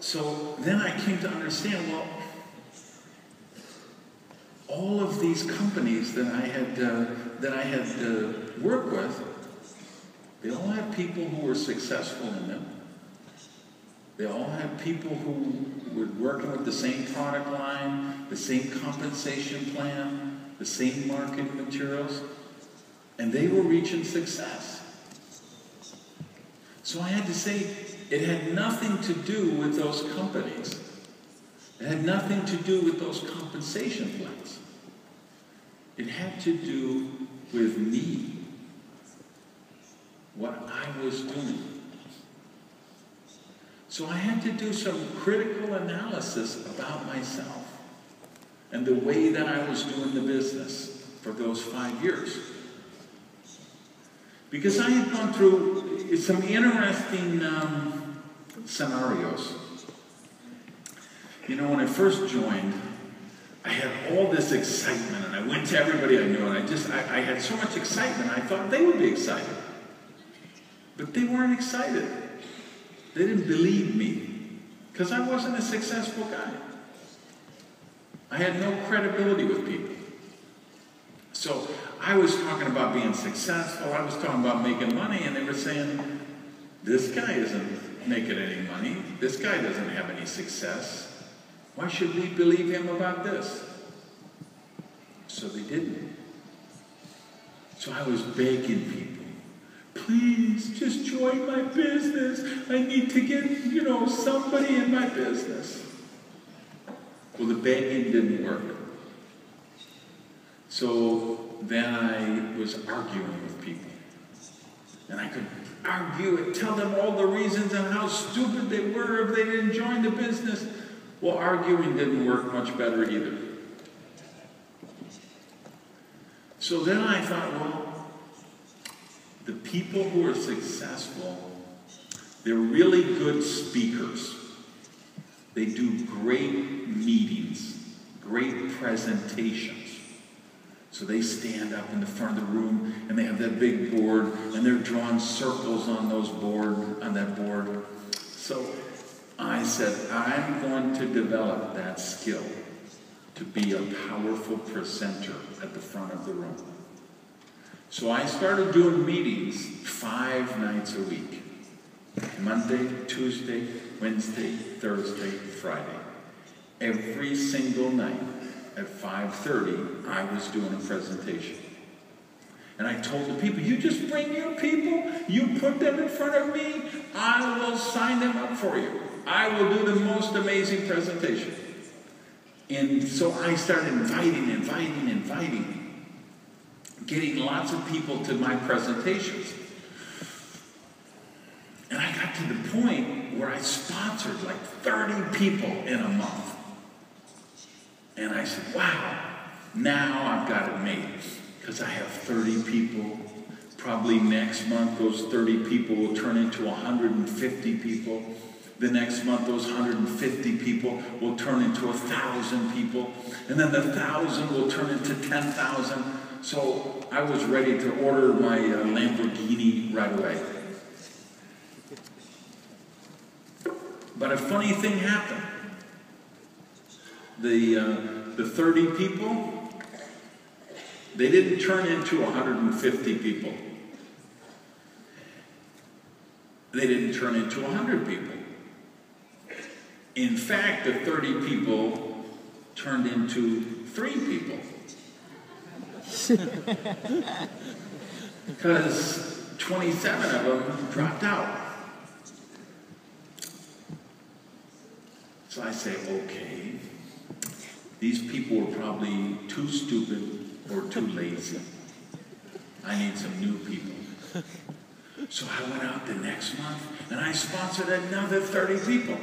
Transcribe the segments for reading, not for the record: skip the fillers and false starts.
So then I came to understand, well, all of these companies that I had worked with, they all had people who were successful in them. They all had people who were working with the same product line, the same compensation plan, the same marketing materials, and they were reaching success. So I had to say, it had nothing to do with those companies. It had nothing to do with those compensation plans. It had to do with me, what I was doing. So I had to do some critical analysis about myself and the way that I was doing the business for those 5 years. Because I had gone through some interesting scenarios. You know, when I first joined, I had all this excitement, and I went to everybody I knew, and I had so much excitement, I thought they would be excited. But they weren't excited. They didn't believe me, because I wasn't a successful guy. I had no credibility with people. So I was talking about being successful, I was talking about making money, and they were saying, this guy isn't making any money, this guy doesn't have any success. Why should we believe him about this? So they didn't. So I was begging people, please just join my business. I need to get, somebody in my business. Well, the begging didn't work. So then I was arguing with people. And I could argue and tell them all the reasons and how stupid they were if they didn't join the business. Well, arguing didn't work much better either. So then I thought, well, the people who are successful, they're really good speakers. They do great meetings, great presentations. So they stand up in the front of the room and they have that big board and they're drawing circles on that board. So I said, I'm going to develop that skill to be a powerful presenter at the front of the room. So I started doing meetings 5 nights a week. Monday, Tuesday, Wednesday, Thursday, Friday. Every single night at 5:30, I was doing a presentation. And I told the people, you just bring your people, you put them in front of me, I will sign them up for you. I will do the most amazing presentation. And so I started inviting, getting lots of people to my presentations. And I got to the point where I sponsored like 30 people in a month. And I said, wow, now I've got it made. Because I have 30 people. Probably next month, those 30 people will turn into 150 people. The next month, those 150 people will turn into 1,000 people. And then the 1,000 will turn into 10,000. So I was ready to order my Lamborghini right away. But a funny thing happened. The 30 people, they didn't turn into 150 people. They didn't turn into 100 people. In fact, the 30 people turned into 3 people. Because 27 of them dropped out. So I say, okay, these people were probably too stupid or too lazy. I need some new people. So I went out the next month and I sponsored another 30 people.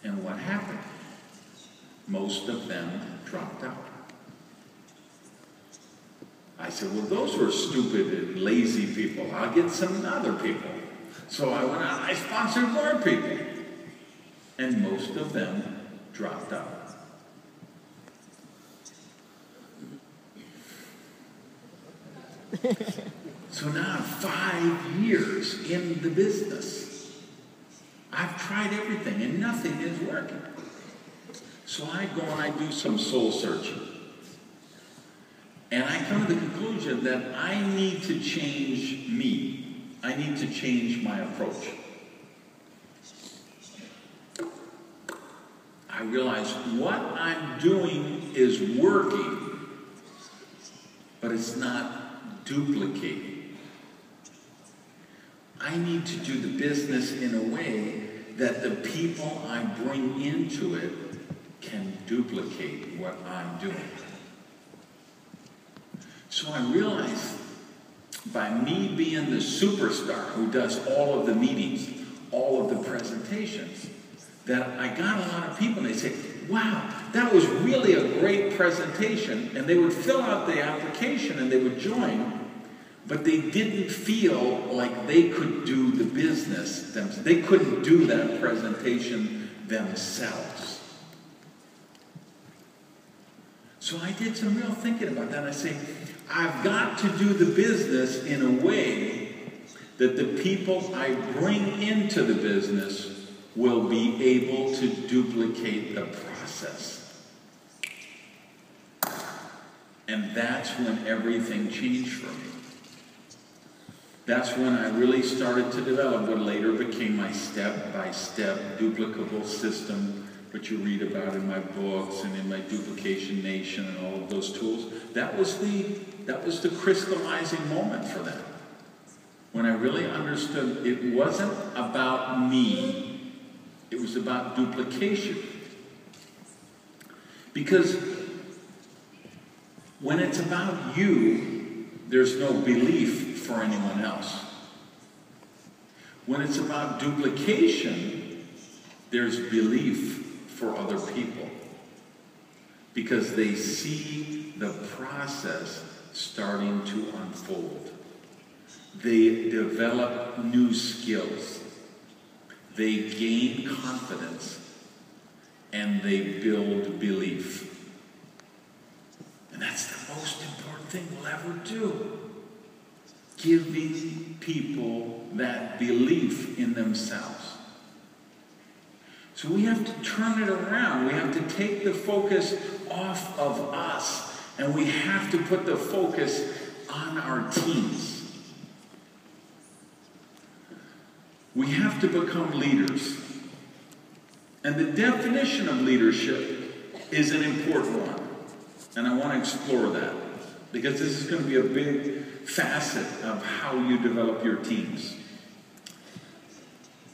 And what happened? Most of them dropped out. I said, well, those were stupid and lazy people. I'll get some other people. So I went out and I sponsored more people. And most of them dropped out. So now 5 years in the business, I I've tried everything and nothing is working. So I go and I do some soul searching. And I come to the conclusion that I need to change me. I need to change my approach. I realize what I'm doing is working, but it's not duplicating. I need to do the business in a way that the people I bring into it can duplicate what I'm doing. So I realized by me being the superstar who does all of the meetings, all of the presentations, that I got a lot of people and they say, wow, that was really a great presentation. And they would fill out the application and they would join, but they didn't feel like they could do the business themselves. They couldn't do that presentation themselves. So I did some real thinking about that. I say, I've got to do the business in a way that the people I bring into the business will be able to duplicate the process. And that's when everything changed for me. That's when I really started to develop what later became my step-by-step duplicable system, which you read about in my books and in my Duplication Nation and all of those tools. That was the crystallizing moment for that. When I really understood it wasn't about me, it was about duplication. Because when it's about you, there's no belief for anyone else. When it's about duplication, there's belief for other people. Because they see the process starting to unfold. They develop new skills. They gain confidence. And they build belief. And that's the most important thing we'll ever do. Giving people that belief in themselves. So we have to turn it around. We have to take the focus off of us. And we have to put the focus on our teams. We have to become leaders. And the definition of leadership is an important one. And I want to explore that. Because this is going to be a big facet of how you develop your teams.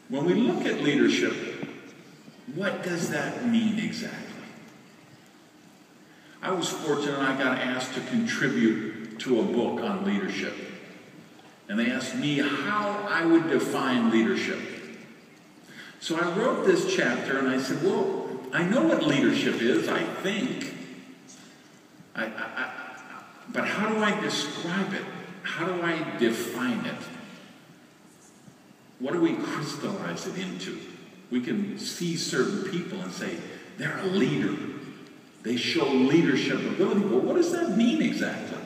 When we look at leadership, what does that mean exactly? I was fortunate I got asked to contribute to a book on leadership. And they asked me how I would define leadership. So I wrote this chapter and I said, well, I know what leadership is, I think. But how do I describe it? How do I define it? What do we crystallize it into? We can see certain people and say, they're a leader. They show leadership ability. Well, what does that mean exactly?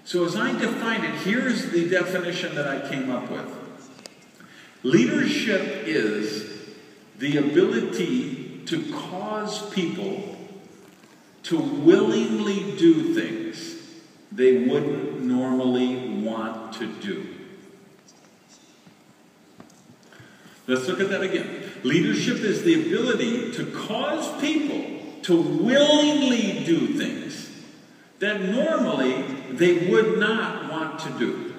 So as I define it, here's the definition that I came up with. Leadership is the ability to cause people to willingly do things they wouldn't normally want to do. Let's look at that again. Leadership is the ability to cause people to willingly do things that normally they would not want to do.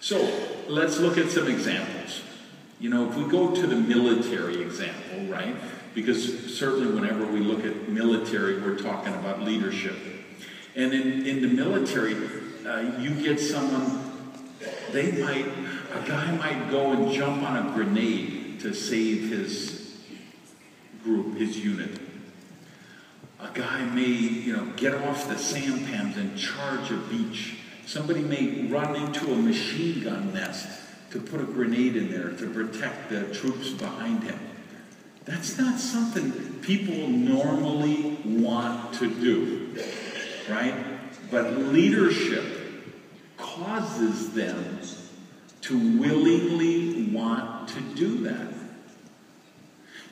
So, let's look at some examples. You know, if we go to the military example, right? Because certainly whenever we look at military, we're talking about leadership. And in the military, you get someone, a guy might go and jump on a grenade to save his group, his unit. A guy may, get off the sampans and charge a beach. Somebody may run into a machine gun nest to put a grenade in there to protect the troops behind him. That's not something people normally want to do, right? But leadership causes them to willingly want to do that.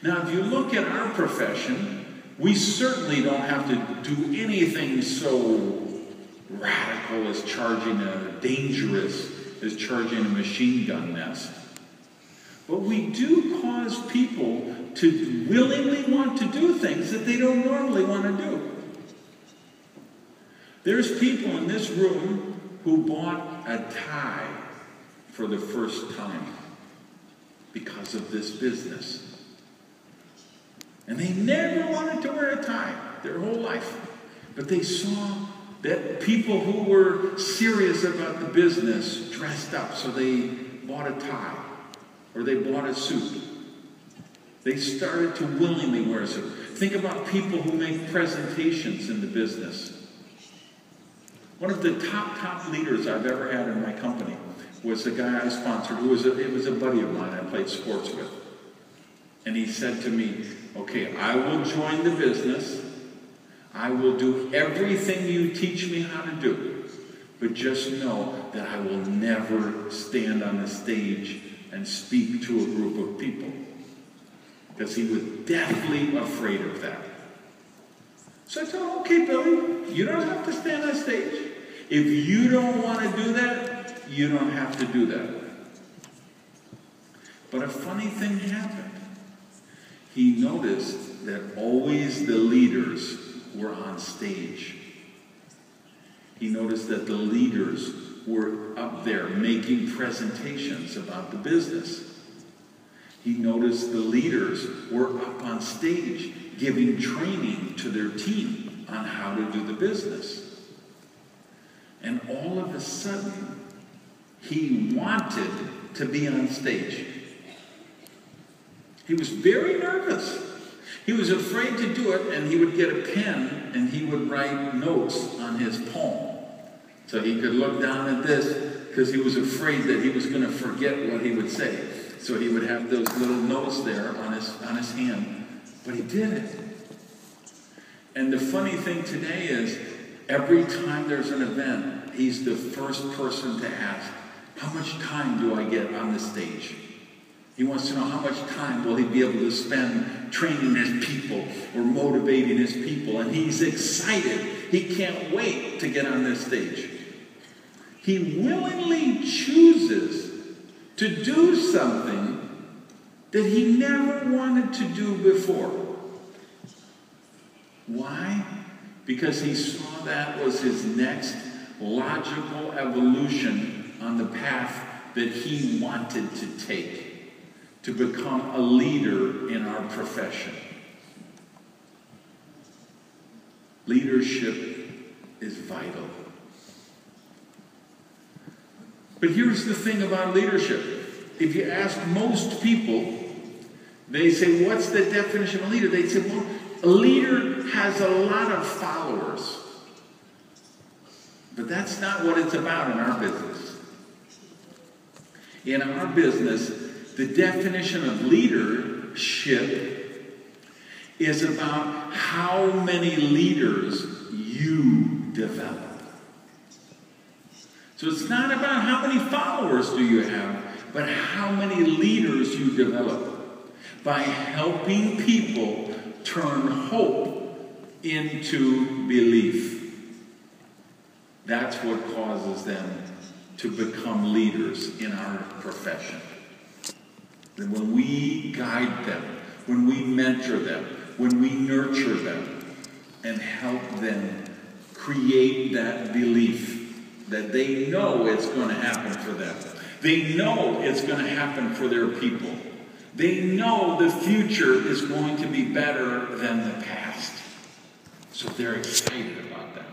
Now, if you look at our profession, we certainly don't have to do anything so radical as dangerous as charging a machine gun nest. But we do cause people to willingly want to do things that they don't normally want to do. There's people in this room who bought a tie for the first time because of this business. And they never wanted to wear a tie their whole life. But they saw that people who were serious about the business dressed up, so they bought a tie or they bought a suit. They started to willingly wear a suit. Think about people who make presentations in the business. One of the top leaders I've ever had in my company was a guy I sponsored it was a buddy of mine I played sports with. And he said to me, okay, I will join the business. I will do everything you teach me how to do. But just know that I will never stand on the stage and speak to a group of people. Because he was deathly afraid of that. So I told him, okay, Billy, you don't have to stand on stage. If you don't want to do that, you don't have to do that. But a funny thing happened. He noticed that always the leaders were on stage. He noticed that the leaders were up there making presentations about the business. He noticed the leaders were up on stage giving training to their team on how to do the business. And all of a sudden, he wanted to be on stage. He was very nervous. He was afraid to do it, and he would get a pen and he would write notes on his palm. So he could look down at this because he was afraid that he was going to forget what he would say. So he would have those little notes there on his hand. But he did it. And the funny thing today is, every time there's an event, he's the first person to ask, how much time do I get on the stage? He wants to know how much time will he be able to spend training his people or motivating his people. And he's excited. He can't wait to get on this stage. He willingly chooses to do something that he never wanted to do before. Why? Because he saw that was his next logical evolution on the path that he wanted to take to become a leader in our profession. Leadership is vital. But here's the thing about leadership. If you ask most people, they say, what's the definition of a leader? They say, well, a leader has a lot of followers. But that's not what it's about in our business. In our business, the definition of leadership is about how many leaders you develop. So it's not about how many followers do you have, but how many leaders you develop by helping people turn hope into belief. That's what causes them to become leaders in our profession. And when we guide them, when we mentor them, when we nurture them and help them create that belief that they know it's going to happen for them. They know it's going to happen for their people. They know the future is going to be better than the past. So they're excited about that.